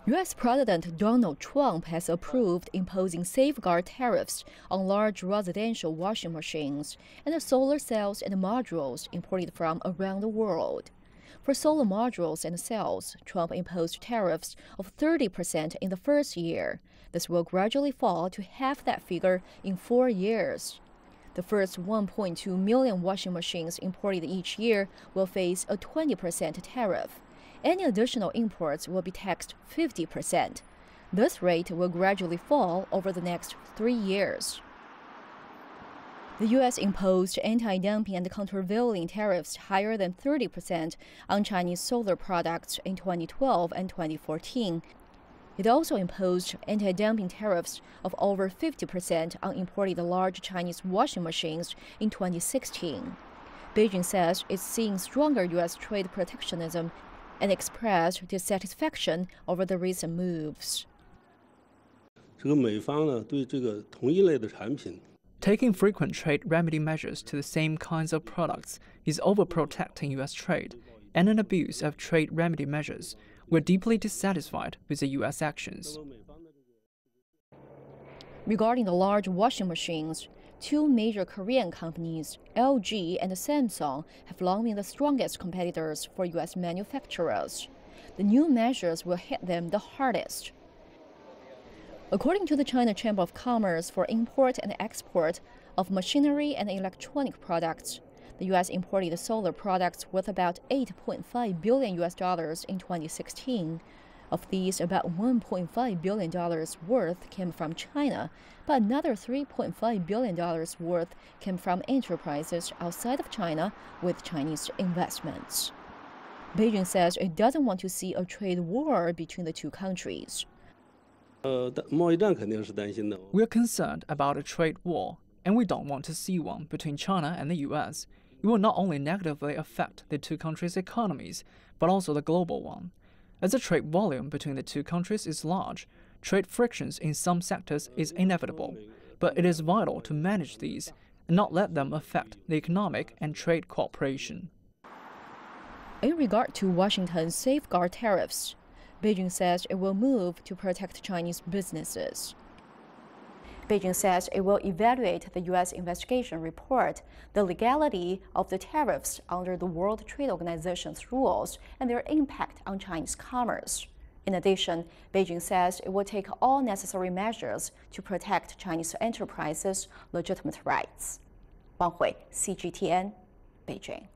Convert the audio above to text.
U.S. President Donald Trump has approved imposing safeguard tariffs on large residential washing machines and solar cells and modules imported from around the world. For solar modules and cells, Trump imposed tariffs of 30% in the first year. This will gradually fall to half that figure in 4 years. The first 1.2 million washing machines imported each year will face a 20% tariff. Any additional imports will be taxed 50%. This rate will gradually fall over the next 3 years. The U.S. imposed anti-dumping and countervailing tariffs higher than 30% on Chinese solar products in 2012 and 2014. It also imposed anti-dumping tariffs of over 50% on imported large Chinese washing machines in 2016. Beijing says it's seeing stronger U.S. trade protectionism and expressed dissatisfaction over the recent moves. Taking frequent trade remedy measures to the same kinds of products is overprotecting U.S. trade and an abuse of trade remedy measures. We're deeply dissatisfied with the U.S. actions. Regarding the large washing machines, two major Korean companies, LG and Samsung, have long been the strongest competitors for U.S. manufacturers. The new measures will hit them the hardest. According to the China Chamber of Commerce, for import and export of machinery and electronic products, the U.S. imported solar products worth about $8.5 billion in 2016. Of these, about $1.5 billion worth came from China, but another $3.5 billion worth came from enterprises outside of China with Chinese investments. Beijing says it doesn't want to see a trade war between the two countries. We're concerned about a trade war, and we don't want to see one between China and the U.S. It will not only negatively affect the two countries' economies, but also the global one. As the trade volume between the two countries is large, trade frictions in some sectors is inevitable, but it is vital to manage these and not let them affect the economic and trade cooperation. In regard to Washington's safeguard tariffs, Beijing says it will move to protect Chinese businesses. Beijing says it will evaluate the U.S. investigation report, the legality of the tariffs under the World Trade Organization's rules, and their impact on Chinese commerce. In addition, Beijing says it will take all necessary measures to protect Chinese enterprises' legitimate rights. Wang Hui, CGTN, Beijing.